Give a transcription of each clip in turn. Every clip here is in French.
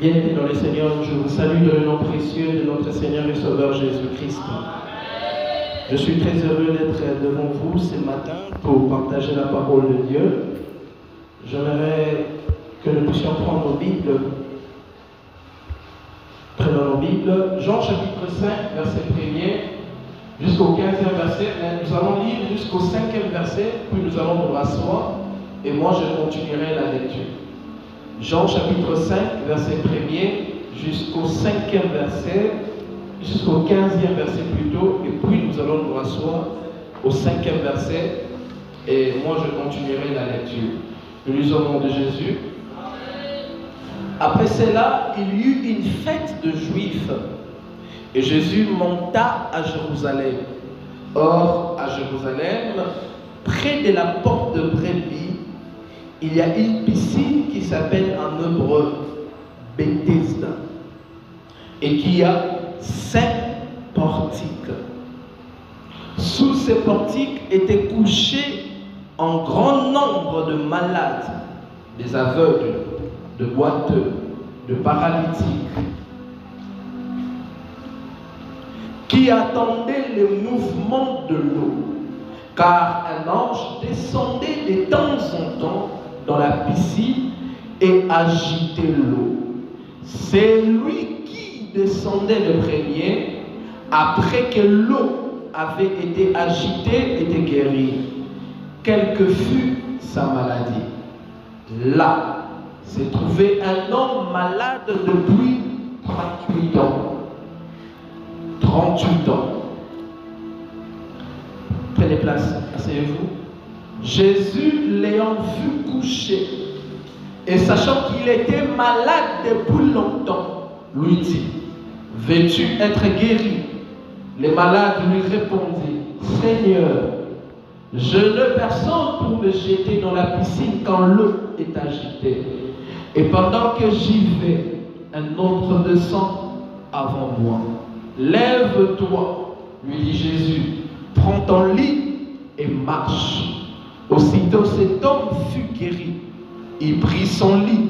Bien-aimés dans le Seigneur, je vous salue dans le nom précieux de notre Seigneur et Sauveur Jésus-Christ. Je suis très heureux d'être devant vous ce matin pour partager la parole de Dieu. J'aimerais que nous puissions prendre nos Bibles. Prenons nos Bibles. Jean chapitre 5, verset 1er jusqu'au 15e verset. Nous allons lire jusqu'au 5e verset, puis nous allons nous rasseoir et moi je continuerai la lecture. Jean chapitre 5, verset 1er jusqu'au 5e verset, jusqu'au 15e verset plutôt, et puis nous allons nous rasseoir au 5e verset, et moi je continuerai la lecture. Nous lisons au nom de Jésus. Après cela, il y eut une fête de Juifs, et Jésus monta à Jérusalem. Or, à Jérusalem, près de la porte de Brebis, il y a une piscine qui s'appelle en hébreu Bethesda et qui a 5 portiques. Sous ces portiques étaient couchés un grand nombre de malades, des aveugles, de boiteux, de paralytiques, qui attendaient le mouvement de l'eau, car un ange descendait de temps en temps dans la piscine et agitait l'eau. C'est lui qui descendait le premier, après que l'eau avait été agitée, était guéri. Quelle que fût sa maladie. Là se trouvait un homme malade depuis 38 ans. 38 ans. Prenez place, asseyez-vous. Jésus l'ayant vu coucher et sachant qu'il était malade depuis longtemps, lui dit: veux-tu être guéri? Les malades lui répondirent: Seigneur, je n'ai personne pour me jeter dans la piscine quand l'eau est agitée. Et pendant que j'y vais, un autre descend avant moi. Lève-toi, lui dit Jésus, prends ton lit et marche. Aussitôt cet homme fut guéri. Il prit son lit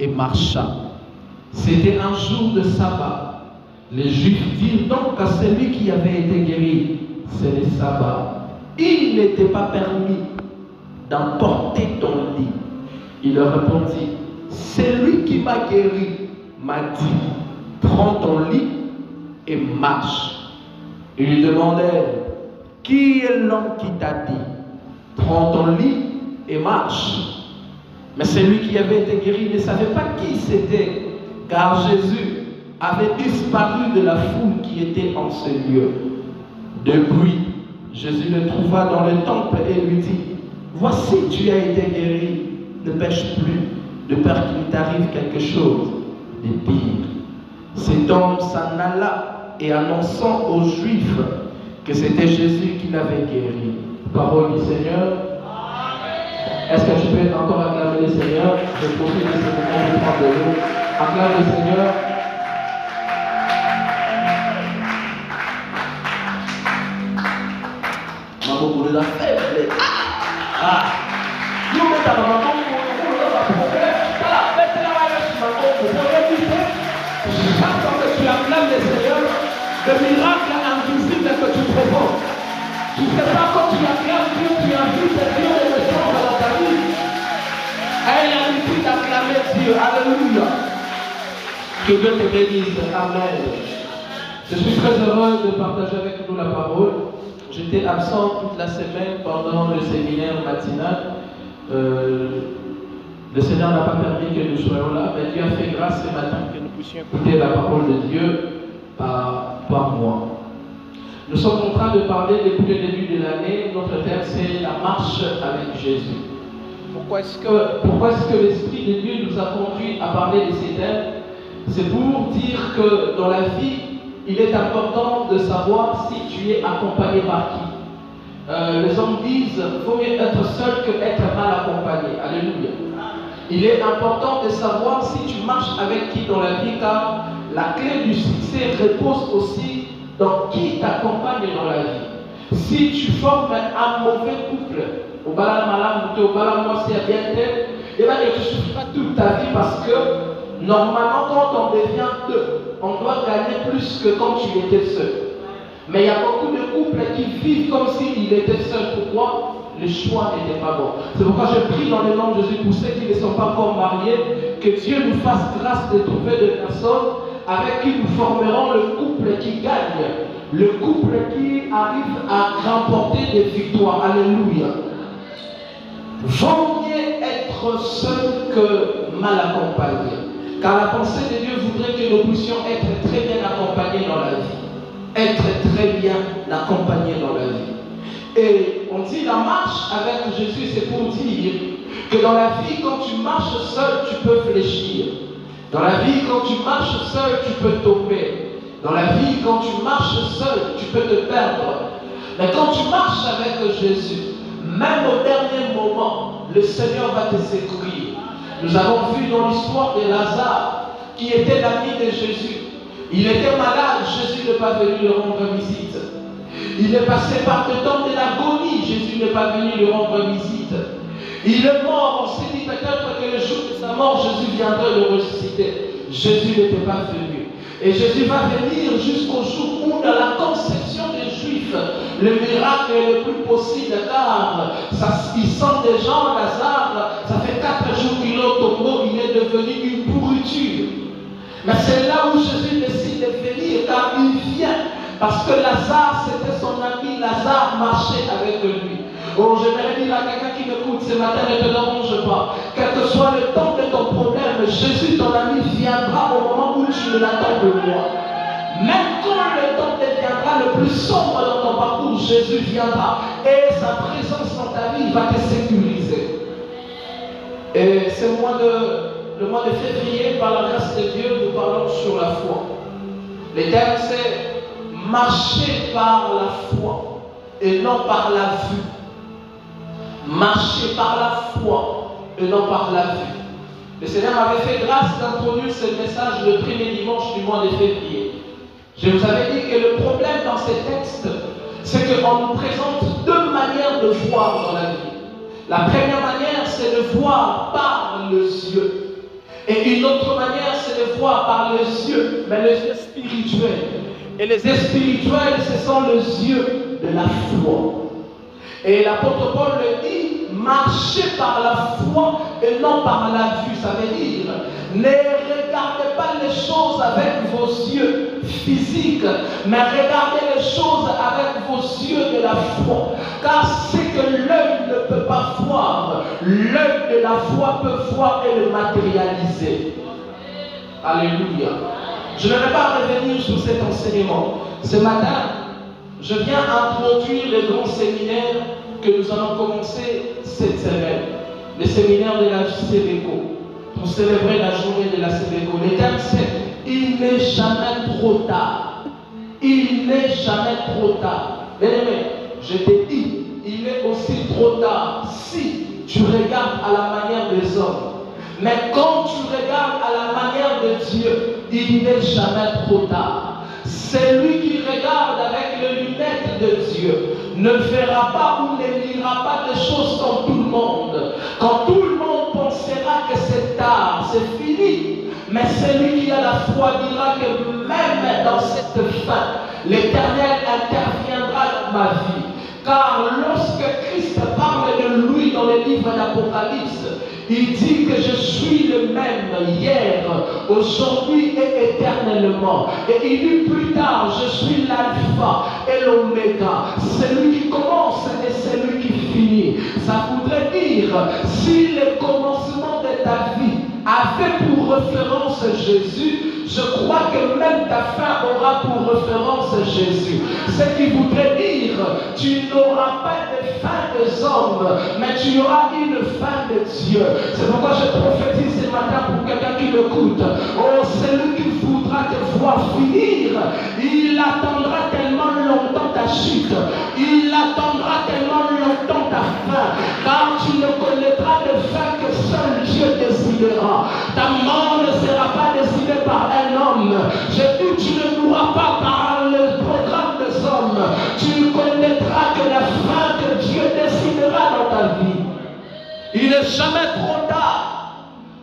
et marcha. C'était un jour de sabbat. Les Juifs dirent donc à celui qui avait été guéri: c'est le sabbat. Il n'était pas permis d'emporter ton lit. Il leur répondit: celui qui m'a guéri m'a dit: prends ton lit et marche. Ils lui demandèrent: qui est l'homme qui t'a dit: prends ton lit et marche? Mais celui qui avait été guéri ne savait pas qui c'était, car Jésus avait disparu de la foule qui était en ce lieu. Depuis, Jésus le trouva dans le temple et lui dit: voici, tu as été guéri, ne pêche plus, de peur qu'il t'arrive quelque chose de pire. Cet homme s'en alla et annonçant aux Juifs que c'était Jésus qui l'avait guéri. Parole du Seigneur. Est-ce que tu peux encore acclamer le Seigneur? Je profite de ce moment de prendre de l'eau. Acclame le Seigneur. Maman, vous les a fait. Ah! Nous mettons à maman, j'attends que tu acclames le Seigneur, le miracle invisible que tu provoques. Tu ne sais pas quand tu acclames Dieu, tu invites Dieu de descendre dans ta vie. Aie l'habitude d'acclamer Dieu. Alléluia. Que Dieu te bénisse. Amen. Je suis très heureux de partager avec nous la parole. J'étais absent toute la semaine pendant le séminaire matinal. Le Seigneur n'a pas permis que nous soyons là, mais Dieu a fait grâce ce matin que nous puissions écouter la parole de Dieu par moi. Nous sommes en train de parler depuis le début de l'année. Notre thème, c'est la marche avec Jésus. Pourquoi est-ce que l'Esprit de Dieu nous a conduits à parler de ces thèmes? C'est pour dire que dans la vie, il est important de savoir si tu es accompagné par qui. Les hommes disent qu'il vaut mieux être seul que être mal accompagné. Alléluia. Il est important de savoir si tu marches avec qui dans la vie, car la clé du succès repose aussi dans qui t'accompagne dans la vie. Si tu formes un mauvais couple, au bala malam, au bala moi c'est bien, et là tu ne souffres pas toute ta vie parce que Normalement, quand on devient deux, on doit gagner plus que quand tu étais seul. Mais il y a beaucoup de couples qui vivent comme s'ils étaient seuls. Pourquoi? Le choix n'était pas bon. C'est pourquoi je prie dans le nom de Jésus pour ceux qui ne sont pas encore mariés, que Dieu nous fasse grâce de trouver des personnes avec qui nous formerons le couple qui gagne, le couple qui arrive à remporter des victoires. Alléluia. Vaut mieux être seul que mal accompagné. Car la pensée de Dieu voudrait que nous puissions être très bien accompagnés dans la vie. Être très bien accompagnés dans la vie. Et on dit la marche avec Jésus, c'est pour dire que dans la vie, quand tu marches seul, tu peux fléchir. Dans la vie, quand tu marches seul, tu peux tomber. Dans la vie, quand tu marches seul, tu peux te perdre. Mais quand tu marches avec Jésus, même au dernier moment, le Seigneur va te secourir. Nous avons vu dans l'histoire de Lazare, qui était l'ami de Jésus. Il était malade, Jésus n'est pas venu lui rendre visite. Il est passé par le temps de l'agonie, Jésus n'est pas venu lui rendre visite. Il est mort, on s'est dit peut-être que le jour de sa mort, Jésus viendrait le ressusciter. Jésus n'était pas venu. Et Jésus va venir jusqu'au jour où, dans la conception des Juifs, le miracle est le plus possible, car il sent des gens, Lazare, ça fait 4 jours qu'il est au tombeau, il est devenu une pourriture. Mais c'est là où Jésus décide de venir, car il vient. Parce que Lazare, c'était son ami, Lazare marchait avec lui. Oh, j'aimerais dire à quelqu'un qui m'écoute ce matin, ne te dérange pas. Quel que soit le temps de ton problème, Jésus, ton ami, viendra au moment où tu ne l'attends de moi. Même quand le temps deviendra le plus sombre dans ton parcours, Jésus viendra. Et sa présence dans ta vie va te sécuriser. Et le mois de février, par la grâce de Dieu, nous parlons sur la foi. Le terme, c'est marcher par la foi et non par la vue. Marcher par la foi et non par la vue. Le Seigneur m'avait fait grâce d'introduire ce message le premier dimanche du mois de février. Je vous avais dit que le problème dans ces textes, c'est qu'on nous présente deux manières de voir dans la vie. La première manière, c'est de voir par les yeux. Et une autre manière, c'est de voir par les yeux, mais les yeux spirituels. Et les yeux spirituels, ce sont les yeux de la foi. Et l'apôtre Paul le dit, marchez par la foi et non par la vue. Ça veut dire, ne regardez pas les choses avec vos yeux physiques, mais regardez les choses avec vos yeux de la foi. Car ce que l'œil ne peut pas voir, l'œil de la foi peut voir et le matérialiser. Alléluia. Je ne vais pas revenir sur cet enseignement. Ce matin, je viens introduire le grand séminaire que nous allons commencer cette semaine. Le séminaire de la CBECO. Pour célébrer la journée de la CBECO. Le thème c'est « Il n'est jamais trop tard ». Il n'est jamais trop tard. Bien-aimé, je te dis, il est aussi trop tard si tu regardes à la manière des hommes. Mais quand tu regardes à la manière de Dieu, il n'est jamais trop tard. Celui qui regarde avec les lunettes de Dieu ne verra pas ou ne lira pas des choses comme tout le monde. Quand tout le monde pensera que c'est tard, c'est fini. Mais celui qui a la foi dira que même dans cette fin, l'Éternel interviendra dans ma vie. Car lorsque Christ parle de lui dans le livre d'Apocalypse, il dit que je suis le même hier, aujourd'hui et éternellement. Et il dit plus tard, je suis l'alpha et l'oméga, celui qui commence et celui qui finit. Ça voudrait dire, si le commencement de ta vie avait pour référence Jésus, je crois que même ta fin aura pour référence Jésus. Ce qui voudrait dire, tu n'auras pas de fin des hommes, mais tu auras une fin de Dieu. C'est pourquoi je prophétise ce matin pour quelqu'un qui m'écoute. Oh, celui qui voudra te voir finir, il attendra tellement longtemps ta chute, il attendra tellement longtemps ta fin, car tu ne connaîtras de fin que seul Dieu décidera. Ta mort ne sera pas décidée par un homme. Je dis, tu ne mourras pas par le programme des hommes. Tu ne connaîtras que la fin que Dieu décidera dans ta vie. Il n'est jamais trop tard.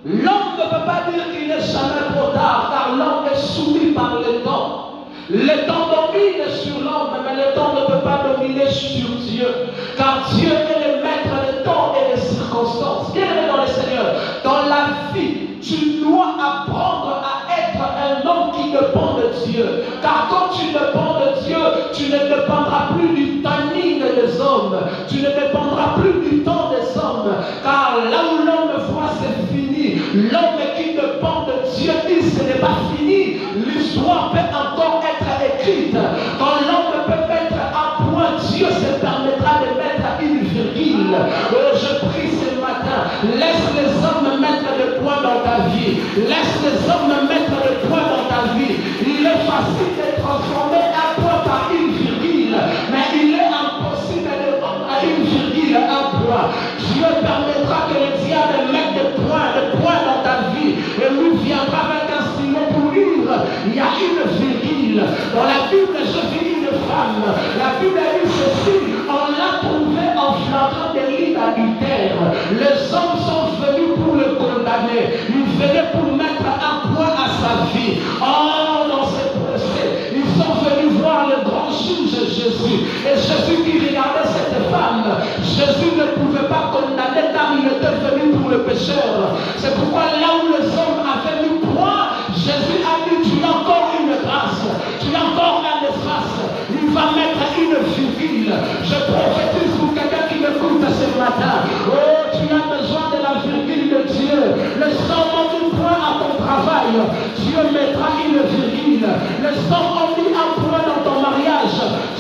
L'homme ne peut pas dire qu'il n'est jamais Le temps domine sur l'homme, mais le temps ne peut pas dominer sur Dieu. Car Dieu est le maître des temps et des circonstances. Bien-aimé dans le Seigneur, dans la vie, tu dois apprendre à être un homme qui dépend de Dieu. Car quand tu dépends de Dieu, tu ne dépendras plus du timing des hommes. Tu ne dépendras plus du temps des hommes. Car là où l'homme voit, c'est fini. L'homme qui dépend de Dieu dit ce n'est pas fini. L'histoire peut encore être écrite. Quand l'homme peut mettre un point, Dieu se permettra de mettre une virgule. Oh, je prie ce matin. Laisse les hommes mettre le point dans ta vie. Laisse les hommes mettre le point dans ta vie. Il est facile de transformer un point par une virgule, mais il est impossible de rendre à une virgule un point. Dieu permettra que le diable mette des points dans ta vie, et lui viendra avec un stylo pour lire. Il y a une virgule. Dans la Bible, je vis une femme. La Bible dit ceci: on l'a trouvé en flagrant délit d'adultère. Les hommes sont venus pour le condamner. Ils venaient pour mettre un point à sa vie. Oh, dans ce procès, ils sont venus voir le grand juge Jésus. Et Jésus qui regardait cette femme, Jésus ne pouvait pas condamner car il était venu pour le pécheur. C'est pourquoi là où les hommes avaient mis point, Jésus a dit: tu as encore une grâce, tu as encore un espace. Il va mettre une virgule. Je prophétise pour quelqu'un qui m'écoute ce matin. Oh, tu as besoin de la virgule de Dieu. Les hommes ont mis point à ton travail, Dieu mettra une virgule. Les hommes ont mis un point dans ton mariage,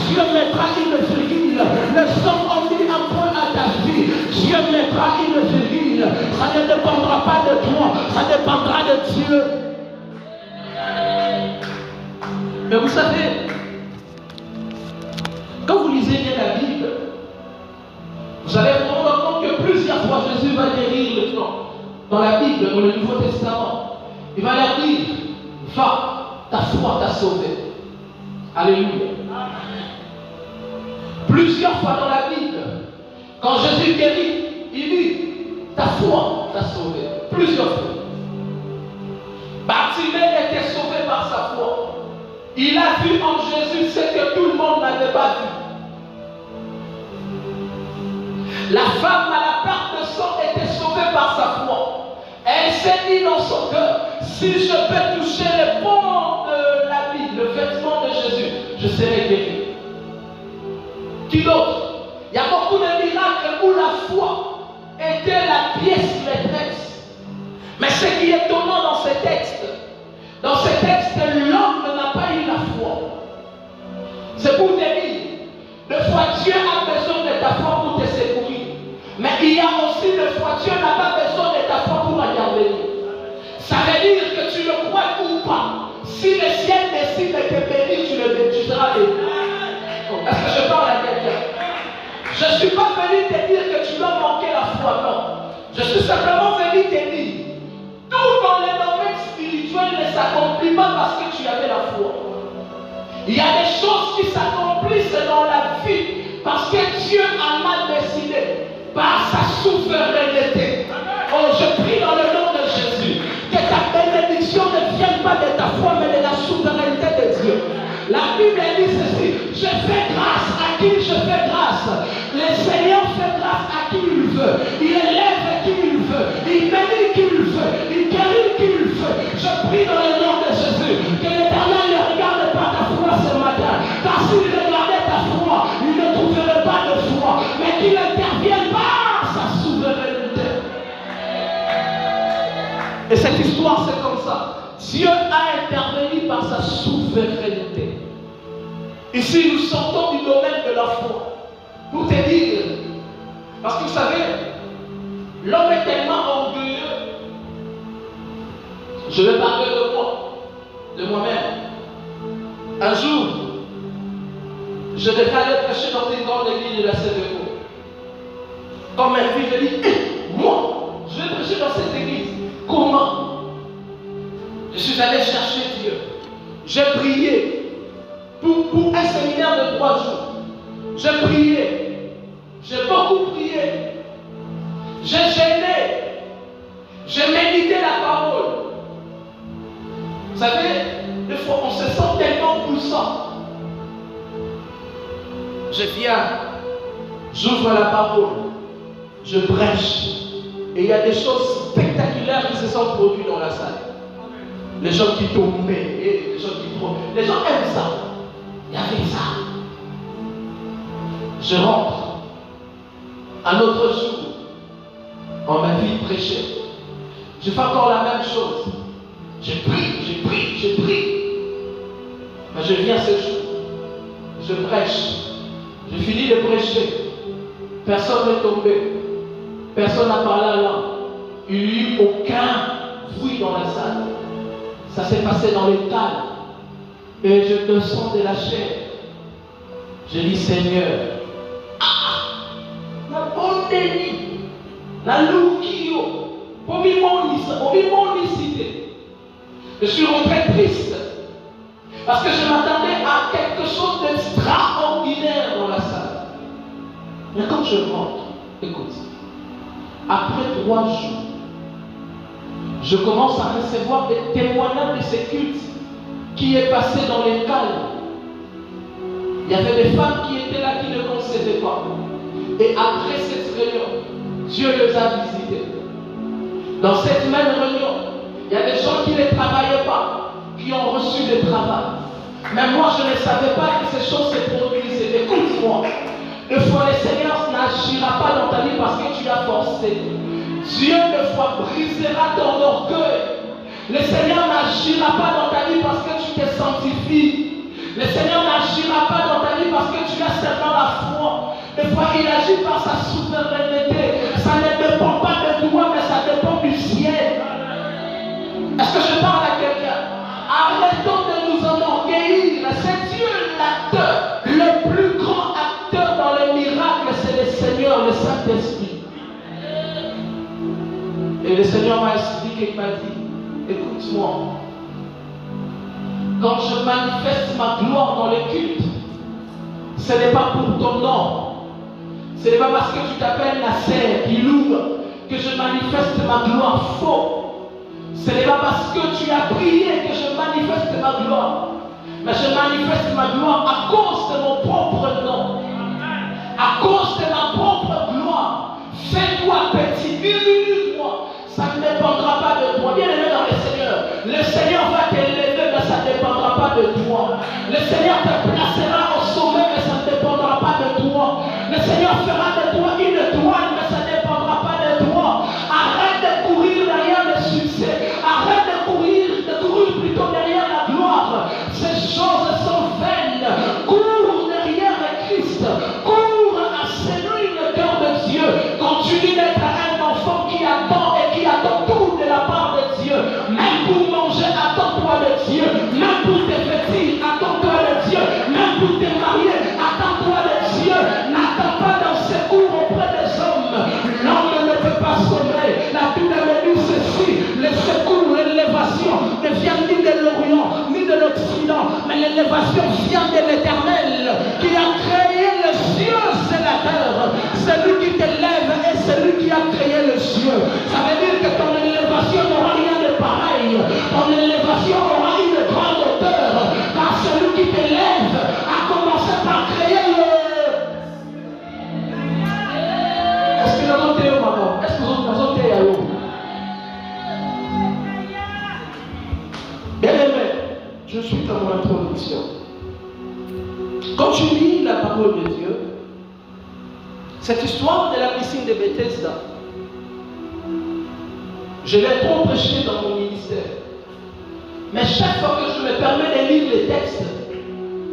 Dieu mettra une virgule. Les hommes ont mis un point à ta vie, Dieu mettra une virgule. Ça ne dépendra pas de toi, ça dépendra de Dieu. Mais vous savez, quand vous lisez bien la Bible, vous allez vous rendre compte que plusieurs fois Jésus va guérir les gens. Dans la Bible, dans le Nouveau Testament, il va leur dire: va, ta foi t'a sauvé. Alléluia. Plusieurs fois dans la Bible, quand Jésus guérit, il dit: ta foi t'a sauvé. Plusieurs fois. Bartimée était sauvé par sa foi. Il a vu en Jésus ce que tout le monde n'avait pas vu. La femme à la perte de sang était sauvée par sa foi. Elle s'est dit dans son cœur: si je peux toucher le bord de l'habit, le vêtement de Jésus, je serai guéri. Qui d'autre? Il y a beaucoup de miracles où la foi était la pièce maîtresse. Mais ce qui est étonnant dans ce texte, l'homme n'a pas eu la foi. C'est pour te dire, des fois Dieu a besoin de ta foi pour te secourir. Mais il y a aussi des fois Dieu n'a pas besoin de ta foi pour intervenir. Ça veut dire que tu le crois ou pas. Si le ciel décide de te bénir, tu seras béni. Est-ce que je parle à quelqu'un? Je ne suis pas venu te dire que tu dois manquer la foi, non. Je suis simplement venu te dire, tout dans les domaines spirituels ne s'accomplit pas parce que tu avais la foi. Il y a des choses qui s'accomplissent dans la vie parce que Dieu en a décidé par sa souveraineté. Oh, je prie dans le nom de Jésus que ta bénédiction ne vienne pas de ta foi mais de la souveraineté de Dieu. La Bible dit ceci: je fais grâce à qui je fais grâce. Le Seigneur fait grâce à qui il veut. Il élève qui il veut. Il bénit qui il veut. Il guérit qui il veut. Je prie dans le nom de Jésus que l'Éternel ne regarde pas ta foi ce matin. Car s'il regardait ta foi, il ne trouverait pas de foi. Mais qu'il intervienne par sa souveraineté. Et cette histoire, c'est comme ça. Dieu a intervenu par sa souveraineté. Ici, nous sortons du domaine de la foi. Pour te dire, parce que vous savez, l'homme est tellement orgueilleux. Je vais parler de moi, de moi-même. Un jour, je devais aller prêcher dans une grande église de la CDO. Comme un fils, je dis: moi, je vais prêcher dans cette église. Comment? Je suis allé chercher Dieu. J'ai prié pour un séminaire de 3 jours. J'ai prié. J'ai beaucoup prié. J'ai gêné. J'ai médité la parole. Vous savez, des fois on se sent tellement puissant. Je viens, j'ouvre la parole, je prêche. Et il y a des choses spectaculaires qui se sont produites dans la salle. Les gens qui tombaient, et les gens qui tombaient. Les gens aiment ça. Il y avait ça. Je rentre. Un autre jour, on m'a dit prêcher. Je fais encore la même chose. Je prie. Mais je viens ce jour. Je prêche. Je finis de prêcher. Personne n'est tombé. Personne n'a parlé à l'homme. Il n'y a eu aucun bruit dans la salle. Ça s'est passé dans les calmes. Et je me sens de la chair. Je dis Seigneur, la bonne nuit, la loukio, pour m'unicité. Je suis rentré triste. Parce que je m'attendais à quelque chose d'extraordinaire dans la salle. Mais quand je rentre, écoute, après 3 jours, je commence à recevoir des témoignages de ces cultes qui est passé dans les calmes. Il y avait des femmes qui étaient là qui ne concevaient pas. Et après cette réunion, Dieu les a visités. Dans cette même réunion, il y a des gens qui ne travaillaient pas, qui ont reçu des travaux. Mais moi, je ne savais pas que ces choses se produisaient. Écoute-moi. Des fois, le Seigneur n'agira pas dans ta vie parce que tu as forcé. Dieu, des fois, brisera ton orgueil. Le Seigneur n'agira pas dans ta vie parce que tu te sanctifies. Le Seigneur n'agira pas dans ta vie parce que tu as seulement la foi. Des fois, il agit par sa souveraineté. Ça ne dépend pas de toi, mais ça dépend du ciel. Est-ce que je parle à quelqu'un? Arrêtons de nous enorgueillir. C'est Dieu l'acteur. Le plus grand acteur dans les miracles, c'est le Seigneur, le Saint-Esprit. Et le Seigneur m'a expliqué, il m'a dit, écoute-moi, quand je manifeste ma gloire dans les cultes, ce n'est pas pour ton nom. Ce n'est pas parce que tu t'appelles Nasser, Iloum, que je manifeste ma gloire faux. Ce n'est pas parce que tu as prié que je manifeste ma gloire. Mais je manifeste ma gloire à cause de mon propre nom. À cause de ma propre gloire. Fais-toi petit, humilie-toi. Ça ne dépendra pas de toi. Bien aimé dans le Seigneur. Le Seigneur va t'élever, mais ça ne dépendra pas de toi. Le Seigneur te placera au sommet, mais ça ne dépendra pas de toi. Le Seigneur fera de toi une étoile, mais ça ne dépendra pas de toi. Arrête de courir derrière le succès. Arrête de courir plutôt derrière la gloire. Ces choses sont vaines. Cours derrière le Christ. Cours à séduire le cœur de Dieu. Continue d'être un enfant qui attend et qui attend tout de la part de Dieu. Même pour manger, attends-toi de Dieu. Même pour te vêtir, attends-toi de Dieu. Même pour te marier, attends-toi de Dieu. N'attends pas d'un secours auprès des hommes. L'homme ne peut pas sauver. La Bible me dit ceci. Le secours, l'élévation ne vient ni de l'Orient, ni de l'Occident, mais l'élévation vient de l'Éternel qui a créé le ciel et la terre. Celui qui t'élève est celui qui a créé le ciel. Ça veut dire que ton élévation n'aura rien de pareil. Ton élévation aura une grande hauteur. Car celui qui t'élève a commencé par créer le... Est-ce que nous avons été au maman? Est-ce que nous avons été à l'eau? Bien aimé, je suis dans mon introduction. Quand tu lis la parole de Dieu, cette histoire de la piscine de Bethesda, je l'ai trop prêché dans mon ministère. Mais chaque fois que je me permets de lire les textes,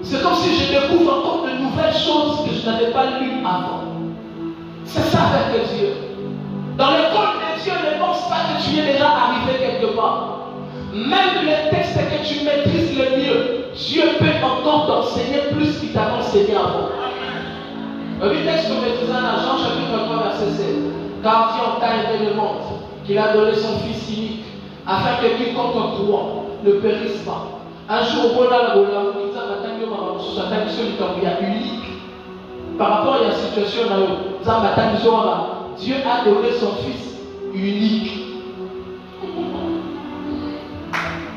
c'est comme si je découvre encore de nouvelles choses que je n'avais pas lues avant. C'est ça avec Dieu. Dans l'école de Dieu, ne pense pas que tu es déjà arrivé quelque part. Même les textes que tu maîtrises le mieux, Dieu peut encore t'enseigner plus qu'il t'a enseigné avant. Le texte que maîtrisant dans Jean chapitre 3 verset 7. Car Dieu en t'a aimé le monde, qu'il a donné son Fils unique, afin que quiconque croit ne périsse pas. Un jour, on a unique. Par rapport à la situation, Dieu a donné son Fils unique.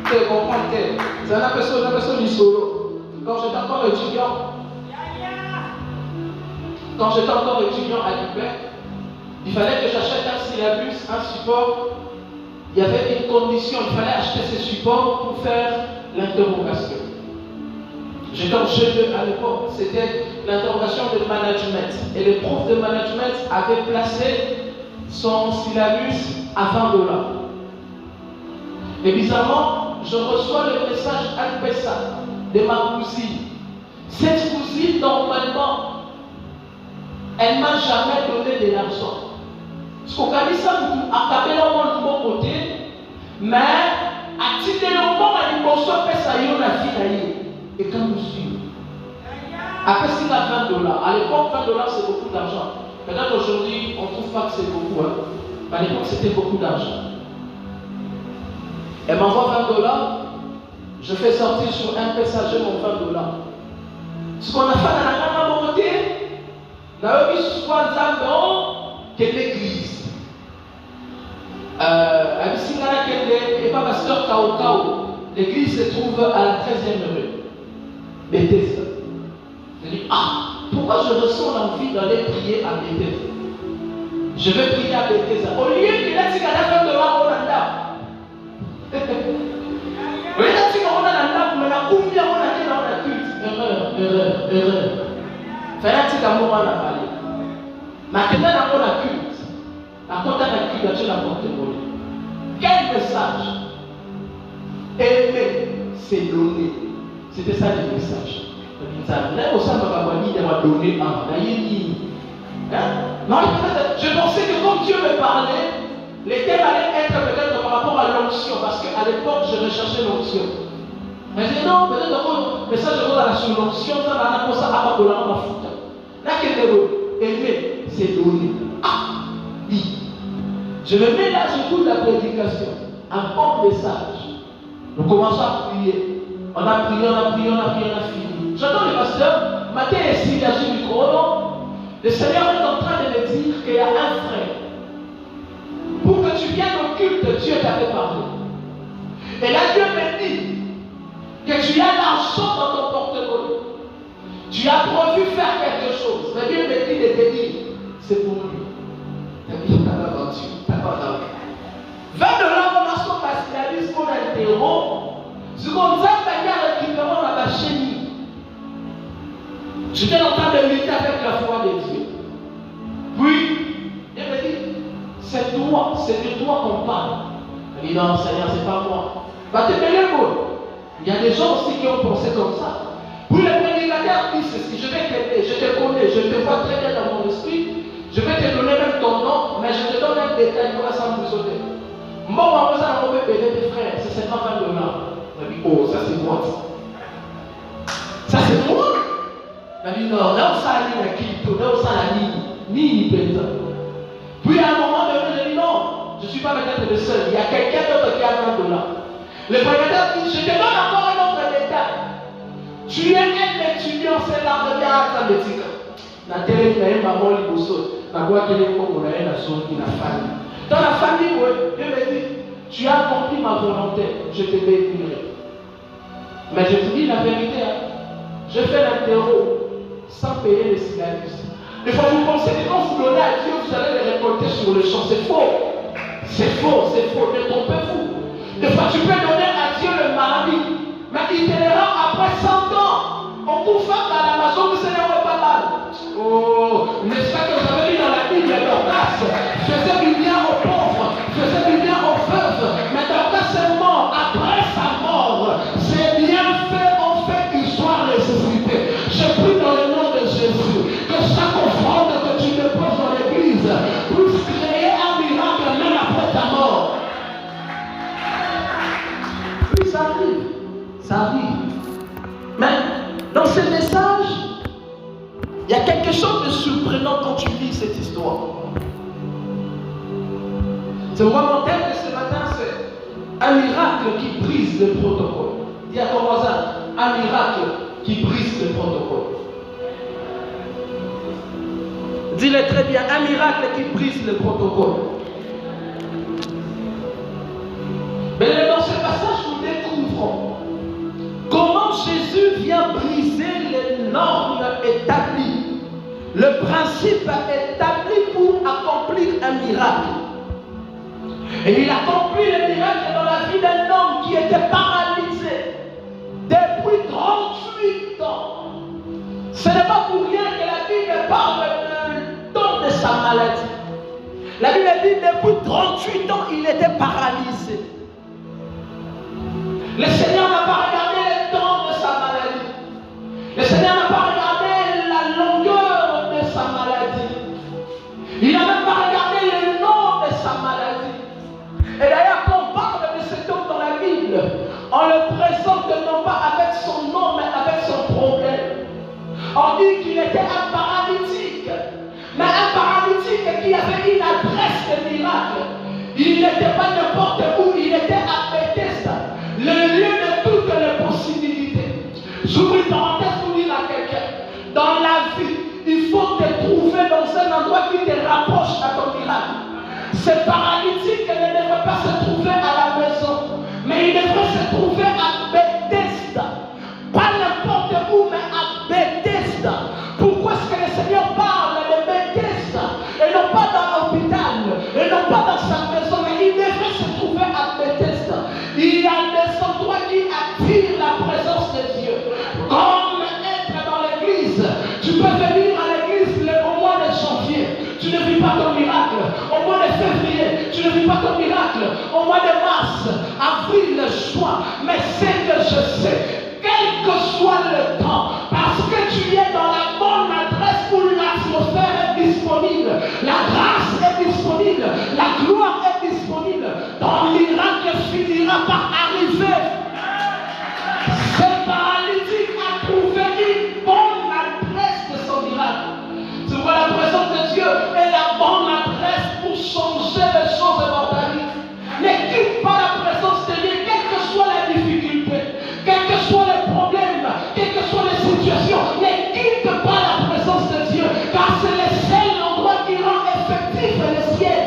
Tu comprends? C'est une personne du solo. Quand j'étais encore étudiant à l'UPEC, il fallait que j'achète un syllabus, un support. Il y avait une condition, il fallait acheter ces supports pour faire l'interrogation. J'étais en G2 à l'époque, c'était l'interrogation de management. Et le prof de management avait placé son syllabus à 20 $. Et bizarrement, je reçois le message Alpessa de ma cousine. Cette cousine, normalement, elle ne m'a jamais donné de l'argent. Parce qu'au Canada, a capé de mon côté, mais à titre de l'homme, elle m'a dit la fille. Et quand nous suivons, après s'il a 20 $, à l'époque 20 $ c'est beaucoup d'argent. Peut-être aujourd'hui on ne trouve pas que c'est beaucoup, hein. Mais à l'époque c'était beaucoup d'argent. Elle m'envoie 20 $, je fais sortir sur un messager mon 20 $. Ce qu'on a fait dans la côté, on a vu soit que l'église. Et pas pasteur Kao. L'église se trouve à la 13e rue. Bethesda. Je dis, pourquoi je ressens l'envie d'aller prier à Bethesda? Je vais prier à Bethesda. Au lieu qu'il a dit qu'il a fait de la Rwanda. Au lieu qu'il a dit qu'il a combien on a dit dans la culte. Erreur. Fallait dire qu'à moi on a parlé. Maintenant on a culte. La compte à culte, tu l'as porté pour lui. Quel message? Aimer, c'est donner. C'était ça le message. Je pensais que comme Dieu me parlait, les thèmes allaient être peut-être par rapport à l'onction, parce qu'à l'époque, je recherchais l'onction. Mais je dis non, peut-être que le message de l'onction, ça va comme ça, à part de la foule. Là, aimer, c'est donner. Oui. Je me mets là, j'écoute la prédication. Un bon message. Nous commençons à prier. On a prié, on a fini. J'entends le pasteur, Matin ici, il y a sur le micro. Le Seigneur est en train de me dire qu'il y a un frère. Pour que tu viennes au culte, Dieu t'avait parlé. Et là, Dieu me dit que tu as l'argent dans ton portefeuille. Tu as prévu faire quelque chose. Mais Dieu me dit de te dire, c'est pour lui. T'as l'aventure, t'as pas d'aventure. 20 $, on a son nationalisme, on a interrompt. Ce qu'on a fait, récupérant la chaîne. J'étais en train de lutter avec la foi de Dieu. Puis, il me dit, c'est de toi qu'on parle. Il dit, non, Seigneur, c'est pas moi. Va te payer le mot. Il y a des gens aussi qui ont pensé comme ça. Puis le prédicateur dit ceci, je vais t'aider, je te connais, je te vois très bien dans mon esprit. Je vais te donner même ton nom, mais je te donne un détail pour ça vous sauter. Moi, ça m'a fait payer des frères, c'est 50 $. Il dit, oh, ça c'est moi. Ça c'est moi. Il dit, non, là où ça a la crypto, là où ça a ni paysan. Puis à un moment donné, je dis, non, je ne suis pas peut-être le seul. Il y a quelqu'un d'autre qui a 20 $. Le prédicateur dit, je te donne encore un autre détail. Tu es un étudiant, c'est là, regarde ta médecine. La télé, il y a un maman liboso. La boîte télé, comme on a un assaut, il a famille. Dans la famille, Dieu me dit, tu as accompli ma volonté, je te bénirai. Mais je te dis la vérité, je fais l'interro sans payer les syllabus. Des fois, vous pensez que quand vous donnez à Dieu, vous allez les récolter sur le champ. C'est faux. C'est faux, ne trompez-vous. Des fois, tu peux donner à Dieu le mari, mais il te le rend après 100 ans. On vous fait à la maison, vous n'avez pas mal. Oh, n'est-ce pas que vous avez lu dans la Bible, Dorcas faisait du bien aux pauvres, faisait du bien aux veuves, mais Dorcas est mort. Après sa mort, ses bienfaits ont fait qu'il soit ressuscité. Je prie dans le nom de Jésus que chaque offrande que tu déposes dans l'église puisse créer un miracle même après ta mort. Oui, ça arrive. Mais dans ce message, il y a quelque chose de surprenant quand tu lis cette histoire. C'est vraiment mon thème de ce matin, c'est un miracle qui brise le protocole. Dis à ton voisin, un miracle qui brise le protocole. Dis-le très bien, un miracle qui brise le protocole. Mais dans ce passage, vous découvrez norme établie, le principe établi pour accomplir un miracle. Et il accomplit le miracle dans la vie d'un homme qui était paralysé depuis 38 ans. Ce n'est pas pour rien que la Bible parle du temps de sa maladie. La Bible dit depuis 38 ans, il était paralysé. Le Seigneur n'a pas regardé le temps de sa maladie. Le Seigneur n'a pas regardé la longueur de sa maladie. Il n'a même pas regardé le nom de sa maladie. Et d'ailleurs, quand on parle de cet homme dans la Bible, on le présente non pas avec son nom, mais avec son problème. On dit qu'il était un paralytique. Mais un paralytique qui avait une adresse de miracle. Il n'était pas n'importe où, il était à Bethesda, le lieu de toutes les possibilités. J'ouvre une parenthèse pour dire à quelqu'un, dans la vie, il faut te trouver dans un endroit qui te rapproche à ton miracle. Ce paralytique ne devrait pas se trouver à la maison, mais il devrait se trouver à Bethesda. Pas n'importe où, mais à Bethesda. Pourquoi est-ce que le Seigneur parle de Bethesda et non pas dans l'hôpital, et non pas dans sa maison, mais il devrait se trouver à Bethesda. Il y a des endroits qui attirent la présence de Dieu. Comme être dans l'église. Tu peux venir à l'église au mois de janvier. Tu ne vis pas ton miracle. Au mois de février, tu ne vis pas ton miracle. Au mois de mars, avril, juin. Mais c'est que je sais, quel que soit le temps, parce que tu es dans la bonne adresse où l'atmosphère est disponible, la grâce est disponible, la gloire est disponible, ton miracle finira par arriver. Ce paralytique a trouvé une bonne adresse de son miracle. Tu vois, la présence de Dieu est la bonne adresse pour changer les choses dans ta vie. Ne quitte pas la présence de Dieu, quelle que soit la difficulté, quels que soient les problèmes, quelles que soient les situations. Ne quitte pas la présence de Dieu, car c'est le seul endroit qui rend effectif le ciel.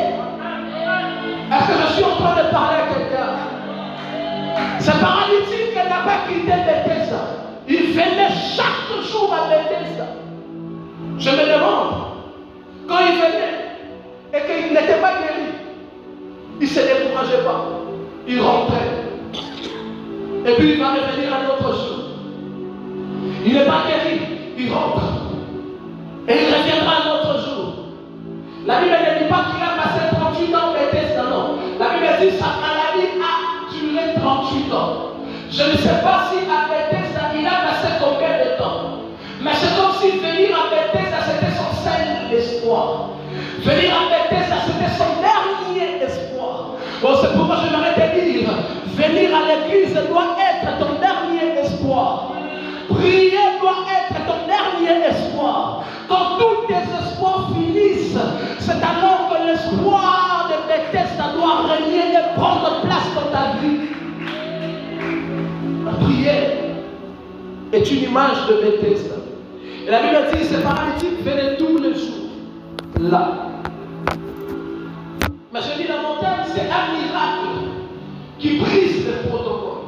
Est-ce que je suis en train de parler à quelqu'un? Ce paralytique n'a pas quitté Bethesda. Il venait chaque jour à Bethesda. Je me demande, quand il venait et qu'il n'était pas guéri, il ne se décourageait pas. Il rentrait. Et puis il va revenir un autre jour. Il n'est pas guéri, il rentre. Et il reviendra un autre jour. La Bible ne dit pas qu'il a passé 38 ans au Bethesda, non. La Bible dit que sa maladie a duré 38 ans. Je ne sais pas si à Bethesda il a passé combien de temps. Mais c'est comme si venir à Bethesda c'était son seul espoir. Venir à Bethesda c'était son dernier espoir. Bon, c'est pourquoi je m'arrête de dire, venir à l'église doit être ton dernier espoir. Prier doit être ton dernier espoir. Quand tous tes espoirs finissent, c'est alors que l'espoir de Bethesda doit régner et prendre place dans ta vie. La prière est une image de Bethesda. Et la Bible dit que ces paralytiques venaient tous les jours là. Mais je dis dans mon terme, c'est un miracle qui brise le protocole.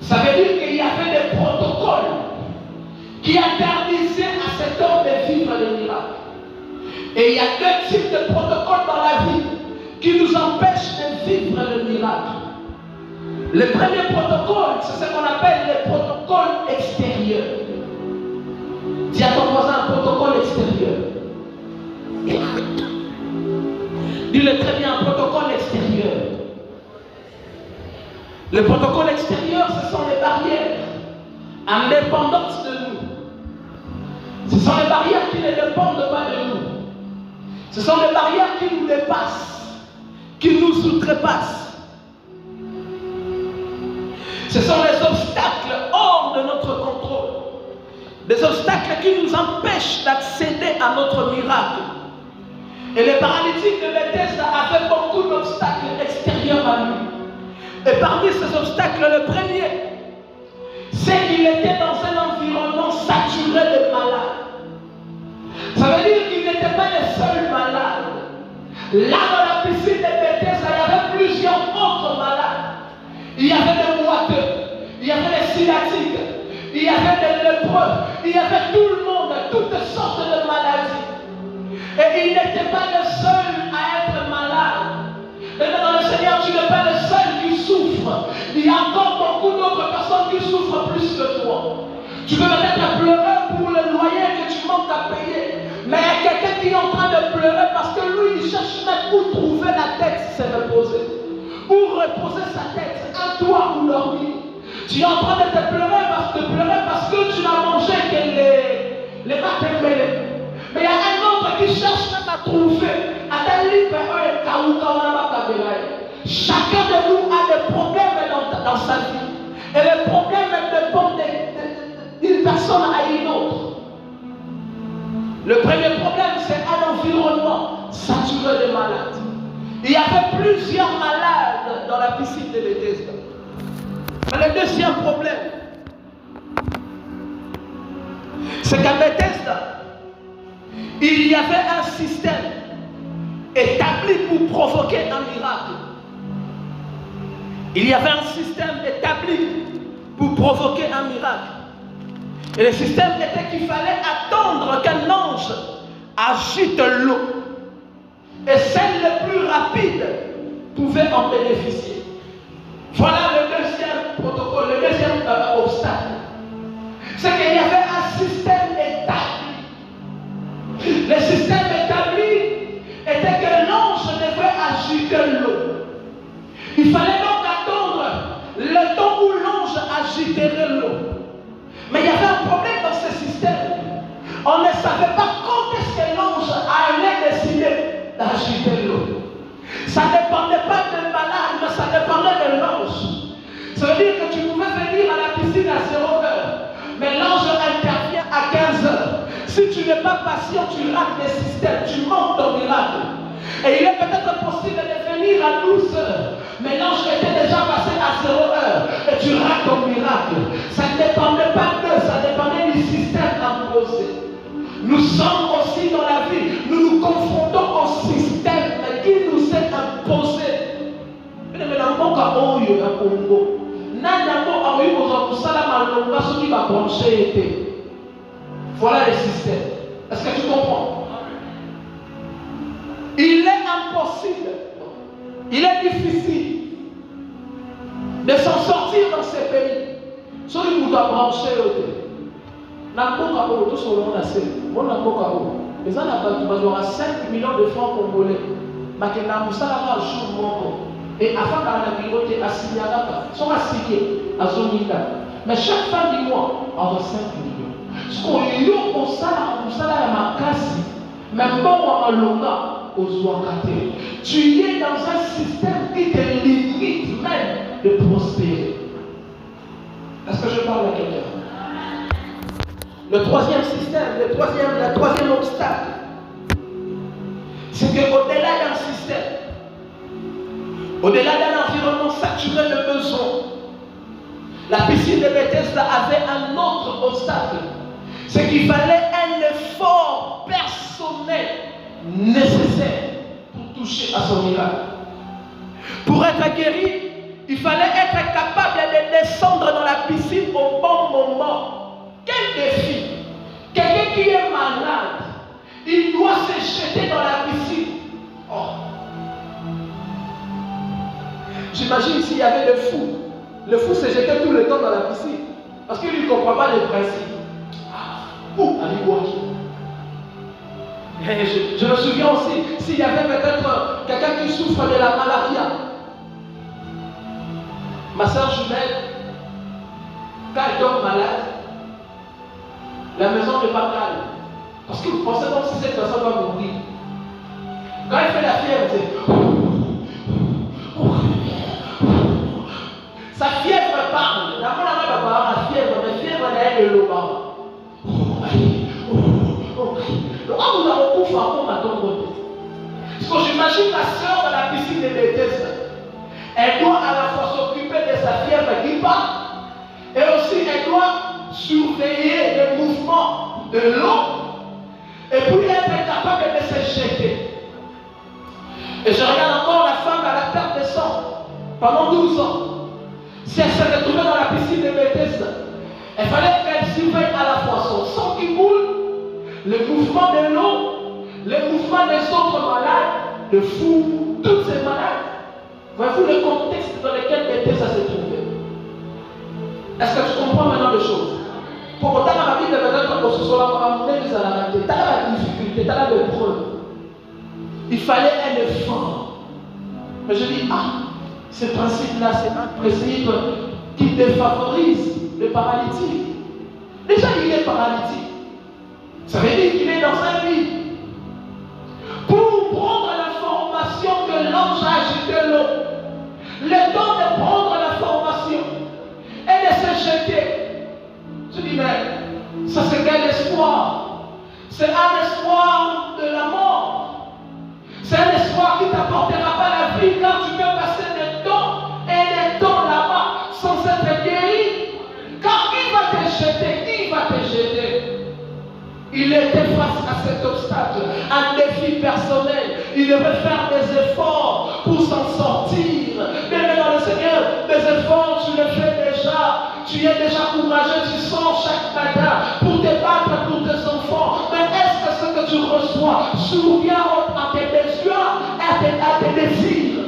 Ça veut dire qu'il y avait des protocoles qui interdisaient à cet homme de vivre le miracle. Et il y a deux types de protocoles dans la vie qui nous empêchent de vivre le miracle. Le premier protocole, c'est ce qu'on appelle le protocole extérieur. Dis à ton voisin un protocole extérieur. Dis-le très bien, un protocole extérieur. Le protocole extérieur, ce sont les barrières indépendantes de nous. Ce sont les barrières qui ne dépendent pas de nous. Ce sont les barrières qui nous dépassent, qui nous outrepassent. Ce sont les obstacles hors de notre contrôle. Des obstacles qui nous empêchent d'accéder à notre miracle. Et les paralytiques de Bethesda avaient beaucoup d'obstacles extérieurs à lui. Et parmi ces obstacles, le premier, c'est qu'il était dans un environnement saturé de malades. Ça veut dire qu'il n'était pas le seul malade. Là, dans la piscine de Bethesda, il y avait plusieurs autres malades. Il y avait des boiteux, il y avait des sciatiques, il y avait des lépreux, il y avait tout le monde, toutes sortes de maladies. Et il n'était pas le seul à être malade. Maintenant, le Seigneur, tu n'es pas le seul qui souffre. Il y a encore beaucoup d'autres personnes qui souffrent plus que toi. Tu peux peut-être pleurer pour le loyer que tu manques à payer. Mais il y a quelqu'un qui est en train de pleurer parce que lui, il cherche même où trouver la tête, c'est reposer. Où reposer sa tête, un toit ou dormir. Tu es en train de te pleurer parce que tu n'as mangé que les maths mêlés. Mais il y a un autre qui cherche même à trouver. Chacun de nous a des problèmes dans sa vie. Et les problèmes dépendent d'une personne à une autre. Le premier problème, c'est un environnement saturé de malades. Il y avait plusieurs malades dans la piscine de Bethesda. Mais le deuxième problème, c'est qu'à Bethesda, il y avait un système établi pour provoquer un miracle. Il y avait un système établi pour provoquer un miracle. Et le système était qu'il fallait attendre qu'un ange agite l'eau. Et celle le plus rapide pouvait en bénéficier. Voilà le deuxième protocole, le deuxième obstacle. C'est qu'il y avait un système établi. Le système établi était que l'ange devait agiter l'eau. Il fallait donc attendre le temps où l'ange agiterait l'eau. Mais il y avait un problème dans ce système. On ne savait pas quand est-ce que l'ange allait décider d'agiter l'eau. Ça ne dépendait pas de malade, mais ça dépendait de l'ange. Ça veut dire que tu pouvais venir à la piscine à 0h, mais l'ange intervient à 15h. Si tu n'es pas patient, tu rates le système, tu manques ton miracle. Et il est peut-être possible de venir à 12h, mais l'ange était déjà passé à 0h et tu rates ton miracle. Ça ne dépendait pas d'eux, ça dépendait du système imposé. Nous sommes aussi dans la vie, nous nous confrontons au système qui nous est imposé. Voilà le système. Est-ce que tu comprends? Il est impossible, il est difficile de s'en sortir dans ces pays. Celui qui doit brancher au thé. On a 5 millions de francs congolais. Et afin d'arriver à Signalaka, sont assignés à Zonika. Mais chaque fin du mois, on a 5 millions. Ce qu'on y a au salaire à ma casse, même bon à l'onga. Tu es dans un système qui te limite même de prospérer. Est-ce que je parle à quelqu'un? Le troisième système, le troisième obstacle, c'est qu'au-delà d'un système, au-delà d'un environnement saturé de besoins, la piscine de Bethesda avait un autre obstacle. C'est qu'il fallait un effort personnel nécessaire pour toucher à son miracle. Pour être guéri, il fallait être capable de descendre dans la piscine au bon moment. Quel défi! Quelqu'un qui est malade, il doit se jeter dans la piscine. Oh. J'imagine s'il y avait le fou. Le fou se jetait tout le temps dans la piscine. Parce qu'il ne comprend pas les principes. Je me souviens aussi, s'il y avait peut-être quelqu'un qui souffre de la malaria. Ma soeur jumelle, quand elle tombe malade, la maison n'est pas calme. Parce que vous pensez comme si cette personne va mourir. Quand elle fait la fièvre, c'est... Sa fièvre parle. D'abord, la fièvre, mais fièvre est le loba. Parce que j'imagine ma soeur dans la piscine de Bethesda. Elle doit à la fois s'occuper de sa fièvre qui part, et aussi elle doit surveiller le mouvement de l'eau, et puis être capable de se jeter. Et je regarde encore la femme à la perte de sang pendant 12 ans. Si elle s'est retrouvée dans la piscine de Bethesda, Il fallait qu'elle surveille à la fois son sang qui coule, le mouvement de l'eau, le mouvement des autres malades, le fou, toutes ces malades. Voyez-vous le contexte dans lequel Bethesda se trouvait? Est-ce que tu comprends maintenant les choses? Pour autant, dans la Bible, quand ce soit amené à la réalité, tu as la difficulté, tu as la preuve. Il fallait un effort. Mais je dis, ce principe-là, c'est un principe qui défavorise le paralytique. Déjà, il est paralytique. Ça veut dire qu'il est dans un lit. Pour prendre l'information que l'ange a agité l'eau, le temps de prendre l'information et de se jeter. Je dis, mais ça c'est quel espoir? C'est un espoir de la mort. C'est un espoir qui ne t'apportera pas la vie quand tu peux passer des temps et des temps là-bas sans être guéri. Car qui va te jeter? Qui va te jeter? Il était face à cet obstacle, un défi personnel. Il devait faire des efforts pour s'en sortir. Mais dans le Seigneur, des efforts, tu les fais déjà. Tu es déjà courageux, tu sors chaque matin pour te battre pour tes enfants. Mais est-ce que ce que tu reçois souvient à tes besoins, à tes désirs?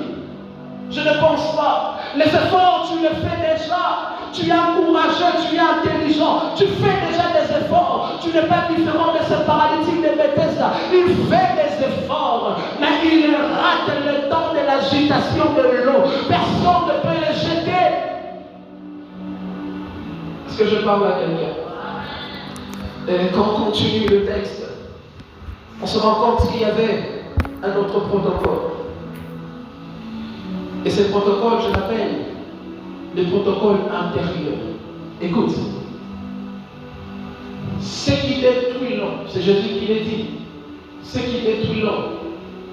Je ne pense pas. Les efforts, tu les fais déjà. Tu es courageux, tu es intelligent. Tu fais déjà des efforts. Tu n'es pas différent de ce paralytique de Bethesda. Il fait des efforts, mais il rate le temps de l'agitation de l'eau. Personne ne peut le jeter. Est-ce que je parle à quelqu'un? Et quand on continue le texte, on se rend compte qu'il y avait un autre protocole. Et ce protocole, je l'appelle le protocole intérieur. Écoute, ce qui détruit l'homme, c'est Jésus qui l'a dit, ce qui détruit l'homme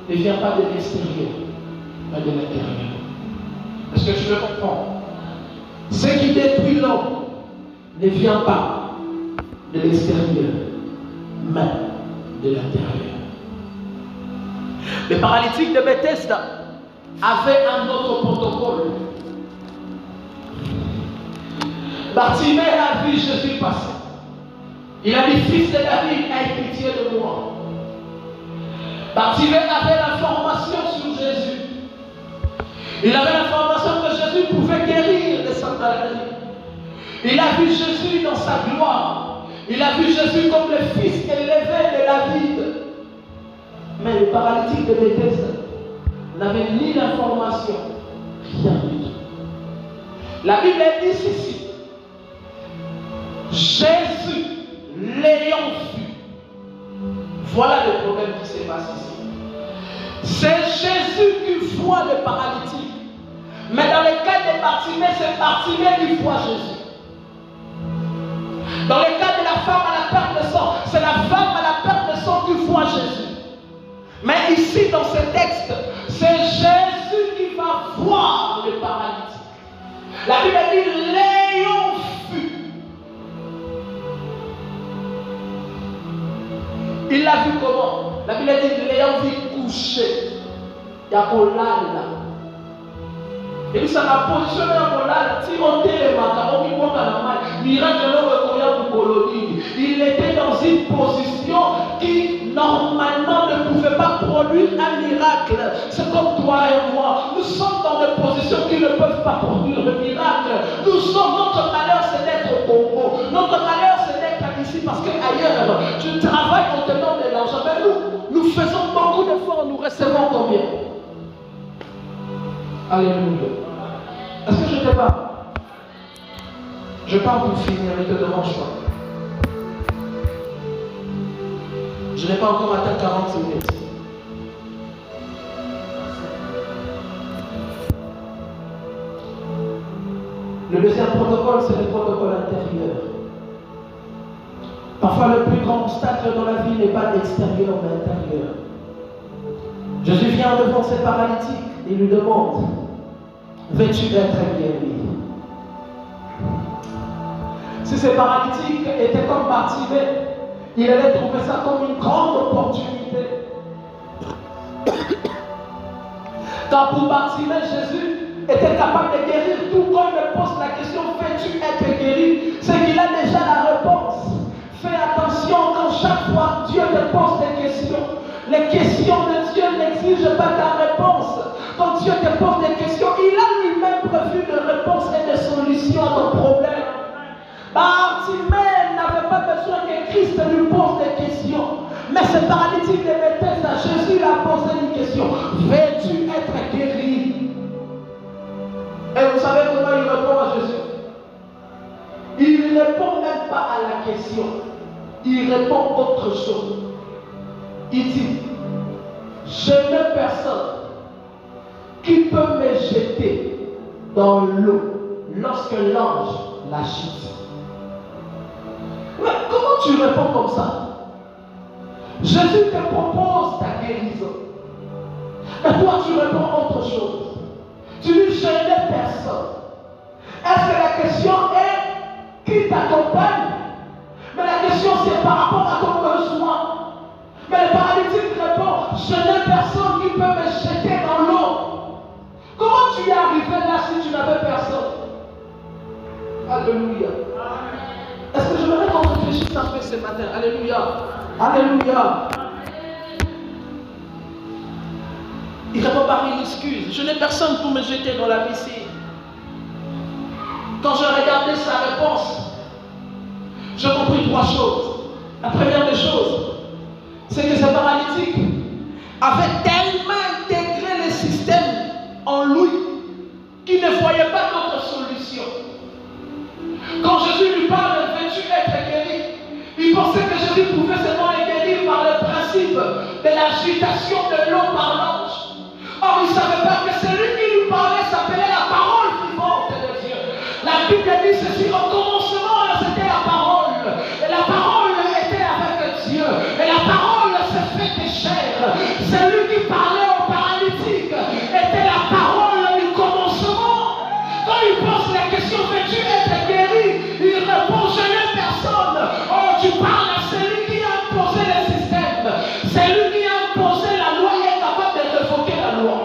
ne vient pas de l'extérieur, mais de l'intérieur. Est-ce que tu le comprends? Ce qui détruit l'homme ne vient pas de l'extérieur, mais de l'intérieur. Le paralytique de Bethesda avait un autre protocole. Bartimée a vu Jésus passer. Il a dit, fils de David, aie pitié de moi. Bartimée avait l'information sur Jésus. Il avait l'information que Jésus pouvait guérir de sa maladie. Il a vu Jésus dans sa gloire. Il a vu Jésus comme le fils élevé de David. Mais le paralytique de Bethesda n'avait ni l'information, rien du tout. La Bible dit ceci. Jésus l'ayant vu. Voilà le problème qui se passe ici. C'est Jésus qui voit le paralytique. Mais dans le cas de Bartimée, c'est Bartimée qui voit Jésus. Dans le cas de la femme à la perte de sang, c'est la femme à la perte de sang qui voit Jésus. Mais ici, dans ce texte, c'est Jésus qui va voir le paralytique. La Bible dit l'ayant vu. Il l'a vu comment? La Bible dit l'ayant vu couché. Il y a pour là. Et puis ça m'a positionné en là. Si on était il était dans une position qui normalement ne pouvait pas produire un miracle. C'est comme toi et moi. Nous sommes dans des positions qui ne peuvent pas produire le miracle. Notre malheur c'est d'être au Congo. Notre malheur c'est d'être ici parce qu'ailleurs tu travailles, on te donne de l'argent. Mais nous faisons beaucoup d'efforts, nous recevons combien? Alléluia. Est-ce que je te parle? Je parle pour finir, ne te dérange pas. Je n'ai pas encore atteint 40 minutes. Le deuxième protocole, c'est le protocole intérieur. Parfois, le plus grand obstacle dans la vie n'est pas extérieur, mais intérieur. Jésus vient devant ces paralytiques et lui demande: veux-tu être guéri? Si ces paralytiques étaient comme Bartimée, il allait trouver ça comme une grande opportunité. Car pour Bartimée, Jésus était capable de guérir, tout comme il pose la question: veux-tu être guéri? C'est qu'il a déjà te pose des questions, il a lui-même prévu de réponses et de solutions à ton problème. Bartimée n'avait pas besoin que Christ lui pose des questions. Mais ce paralytique de Bethesda, Jésus lui a posé une question. Veux-tu être guéri? Et vous savez comment il répond à Jésus? Il ne répond même pas à la question. Il répond autre chose. Il dit, je n'ai personne qui peut me jeter dans l'eau lorsque l'ange l'agite. Mais comment tu réponds comme ça? Jésus te propose ta guérison. Mais toi tu réponds autre chose. Tu dis, je n'ai personne. Est-ce que la question est qui t'accompagne? Mais la question c'est par rapport à ton besoin. Mais le paralytique répond, je n'ai personne qui peut me jeter dans l'eau. Comment tu y es arrivé là si tu n'avais personne? Alléluia. Est-ce que je voudrais qu'on réfléchisse un peu ce matin? Alléluia. Alléluia. Il répond par une excuse. Je n'ai personne pour me jeter dans la piscine. Quand j'ai regardé sa réponse, j'ai compris trois choses. La première des choses, c'est que ce paralytique avait tellement intégré le système en lui qu'il ne voyait pas d'autre solution. Quand Jésus lui parle de veux-tu être guéri, il pensait que Jésus pouvait seulement le guérir par le principe de l'agitation de l'eau par l'ange. Or, il ne savait pas que celui qui lui parlait s'appelait la parole vivante de Dieu. La Bible dit ceci, au commencement, c'était la parole. Et la parole était avec Dieu. Et la parole s'est faite chair. Celui qui parlait au paralytique était la parole du commencement. Quand il pose la question, veux-tu être guéri? Il répond, je n'ai personne. Oh, tu parles à celui qui a imposé le système. Celui qui a imposé la loi est capable de révoquer la loi.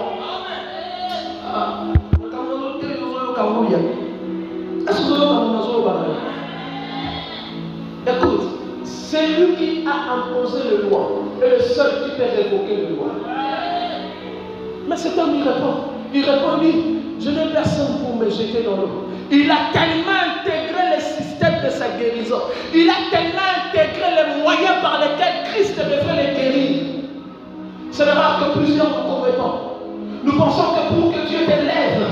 Écoute, c'est lui qui a imposé le loi et le seul qui peut révoquer le loi. Mais cet homme, il répond, lui, je n'ai personne pour me jeter dans l'eau. Il a tellement intégré le système de sa guérison. Il a tellement intégré les moyens par lesquels Christ devrait les guérir. C'est l'erreur que plusieurs nous commettons. Nous pensons que pour que Dieu t'élève,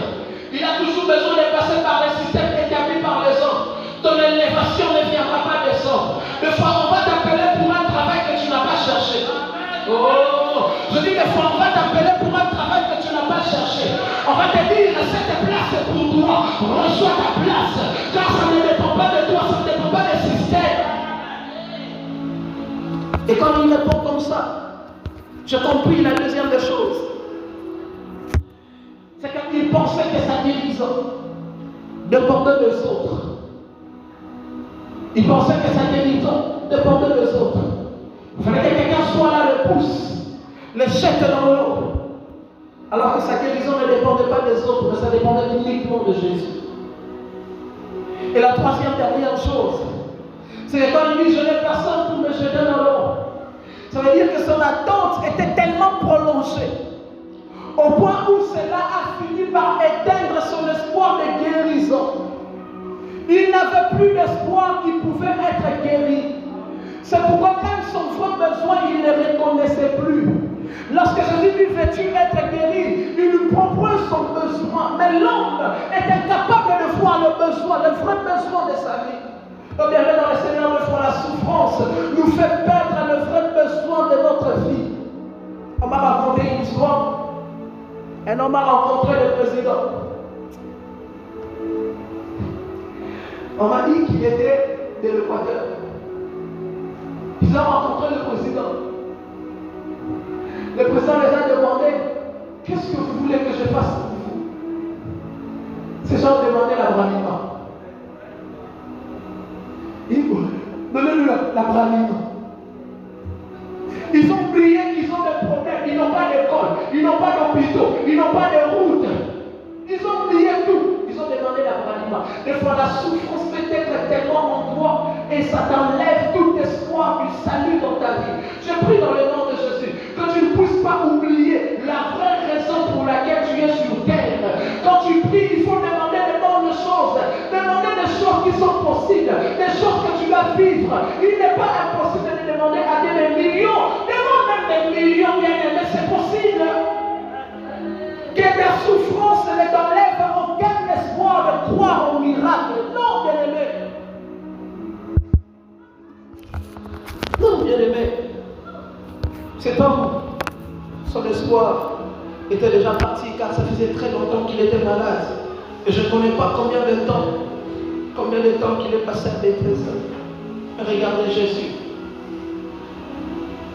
il a toujours besoin de passer par les systèmes établis par les hommes. Ton élévation ne viendra pas des hommes. Des fois, on va t'appeler pour un travail que tu n'as pas cherché. Oh, je dis des fois, on va t'appeler pour un travail que tu n'as pas cherché. On va te dire, cette place est pour toi. Reçois ta place. Car ça ne dépend pas de toi, ça ne dépend pas des systèmes. Et quand il répond comme ça, j'ai compris la deuxième des choses. C'est qu'il pensait que sa guérison dépendait des autres. Il pensait que sa guérison dépendait des autres. Il fallait que quelqu'un soit là, le pousse, le jette dans l'eau. Alors que sa guérison ne dépendait pas des autres, mais ça dépendait uniquement de Jésus. Et la troisième dernière chose, c'est que quand il dit je n'ai personne pour me jeter dans l'eau, ça veut dire que son attente était tellement prolongée, au point où cela a fini par éteindre son espoir de guérison. Il n'avait plus d'espoir qu'il pouvait être guéri. C'est pourquoi même son vrai besoin, il ne reconnaissait plus. Lorsque Jésus lui veux-tu être guéri, il lui propose son besoin. Mais l'homme est incapable de voir le besoin, le vrai besoin de sa vie. Comme bien dans le Seigneur, le fois la souffrance nous fait perdre le vrai besoin de notre vie. On m'a raconté une histoire. Un homme a rencontré le président. On m'a dit qu'il était de l'Équateur. Ils ont rencontré le président. Le président les a demandé, qu'est-ce que vous voulez que je fasse pour vous? Ces gens demandaient la braniement. Donnez-lui la braniement. Ils ont oublié qu'ils ont des problèmes, ils n'ont pas d'école, ils n'ont pas d'hôpitaux, ils n'ont pas de route. Ils ont oublié tout. Ils ont demandé la braniement. Des fois, la souffrance peut être tellement en toi et ça t'enlève tout espoir du salut dans ta vie. Je prie dans le nom de Jésus que tu ne puisses pas oublier la vraie raison pour laquelle tu es sur impossible. Des choses que tu vas vivre, il n'est pas impossible de demander à Dieu des millions. Demande même des millions, bien aimé, c'est possible. Que ta souffrance ne t'enlève aucun espoir de croire au miracle. Non, bien aimé. Non, bien aimé. Cet homme, son espoir était déjà parti car ça faisait très longtemps qu'il était malade. Et je ne connais pas combien de temps qu'il est passé à détresse. Regardez Jésus.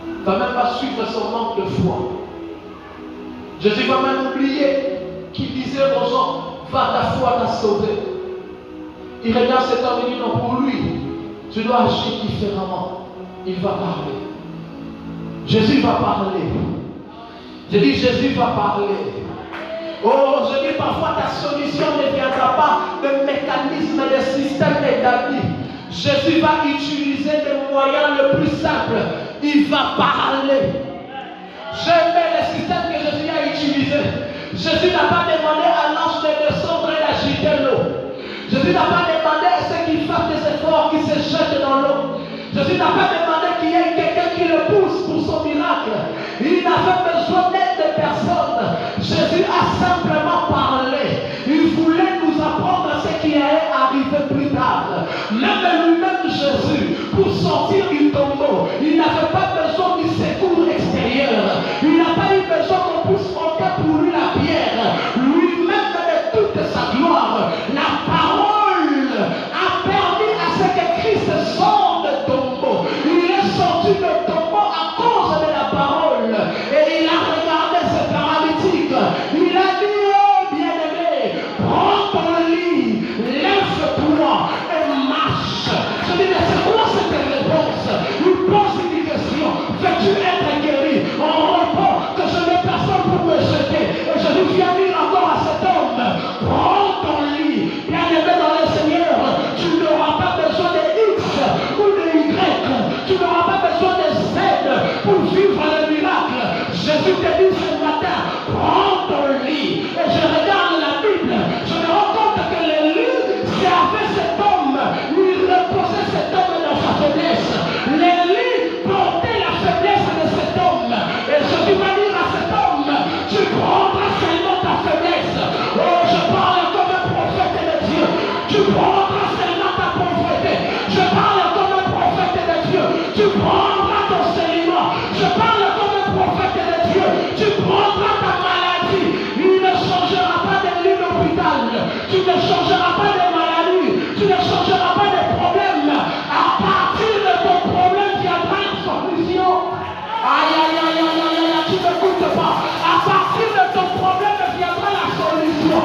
Il ne va même pas suivre son manque de foi. Jésus va même oublier qu'il disait aux gens, va, ta foi t'a sauvé. Il regarde cet homme et dit non, pour lui, tu dois agir différemment. Il va parler. Jésus va parler. Je dis Jésus va parler. Oh, je dis parfois ta solution ne viendra pas de mécanismes, de systèmes établis. Jésus va utiliser les moyens le plus simples. Il va parler. J'aime le système que Jésus a utilisé. Jésus n'a pas demandé à l'ange de descendre et d'agiter l'eau. Jésus n'a pas demandé à ceux qui fassent des efforts, qui se jettent dans l'eau. Jésus n'a pas demandé qu'il y ait quelqu'un qui le pousse pour son miracle. Il n'avait besoin d'aide de personne. Jésus a simplement parlé. Il voulait nous apprendre ce qui allait arriver plus tard. Même lui-même, Jésus, pour sortir du tombeau, il n'avait pas besoin du secours extérieur. Il n'a pas eu besoin qu'on puisse porter pour lui la pierre. Lui-même, de toute sa gloire, la parole a permis à ce que Christ sorte du tombeau. Il est sorti du tombeau à cause de la parole. Et il a regardé ce paralytique. Il a dit, oh bien-aimé, prends ton lit, lève-toi et marche. Je dis, mais c'est quoi cette réponse? Il pose une question. Veux-tu être guéri? On répond que je n'ai personne pour me jeter. Et je lui viens dire encore à cet homme, prends ton lit. Bien-aimé dans le Seigneur, tu n'auras pas besoin de X ou de Y. Tu n'auras pas besoin de Z pour vivre le miracle. Jésus te dit ce matin, prends ton lit. Et je regarde la Bible, je me rends compte que le lit servait cet homme. Il reposait cet homme dans sa faiblesse. Le lit portait la faiblesse de cet homme. Et Jésus va dire à cet homme, tu prendras seulement ta faiblesse. Oh, je parle comme un prophète de Dieu. Tu prendras seulement ta pauvreté. Je parle comme un prophète de Dieu. Tu prendras ton sédiment. Je parle comme un prophète de Dieu. Tu prendras ta maladie. Il ne changera pas de lit d'hôpital. Tu ne changeras pas de maladie. Tu ne changeras pas de problème. À partir de ton problème viendra la solution. Aïe, aïe, aïe, aïe, aïe, aïe, tu ne m'écoutes pas. À partir de ton problème viendra la solution.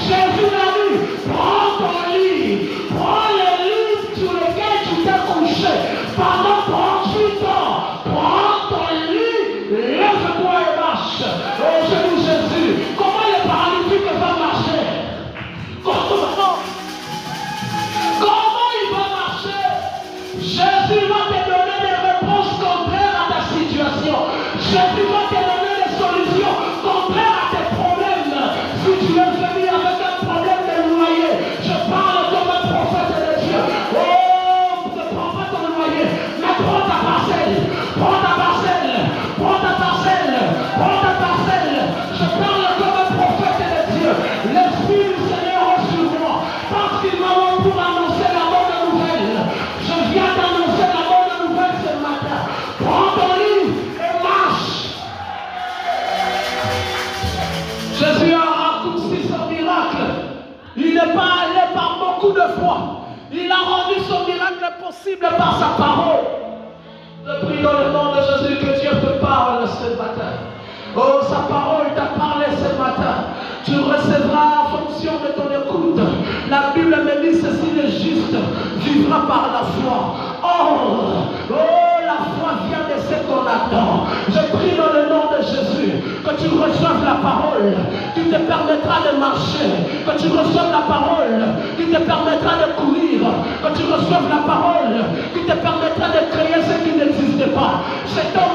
Jésus a dit, prends ton lit. Prends le lit sur lequel tu t'es couché pendant 38 ans. Prends ton lit, lève-toi et marche. Oh, je dis Jésus, comment le paralytique va marcher? Comment il va marcher? Jésus va te donner des réponses contraires à ta situation. Jésus va te donner des solutions contraires à tes problèmes. Si tu veux venir avec un problème de loyer, je parle comme un prophète de Dieu. Oh, ne prends pas ton loyer, mais prends ta parcelle. Prends ta parcelle. Prends ta parcelle. Prends ta parcelle. Je parle comme un prophète de Dieu. L'Esprit du Seigneur est sur moi. Parce qu'il m'a envoyé pour annoncer la bonne nouvelle. Je viens d'annoncer la bonne nouvelle ce matin. Prends ton lit et marche. Jésus a raccourci son miracle. Il n'est pas allé par beaucoup de fois. Il a rendu son miracle possible par sa parole. Je prie dans le nom de Jésus que Dieu te parle ce matin. Oh, sa parole t'a parlé ce matin. Tu recevras en fonction de ton écoute. La Bible me dit ceci, le juste vivra par la foi. Oh, la foi vient de ce qu'on attend. Je prie dans le nom de Jésus que tu reçoives la parole qui te permettra de marcher, que tu reçoives la parole qui te permettra de courir, que tu reçoives la parole qui te permettra de créer ce qui n'existe pas. Cet homme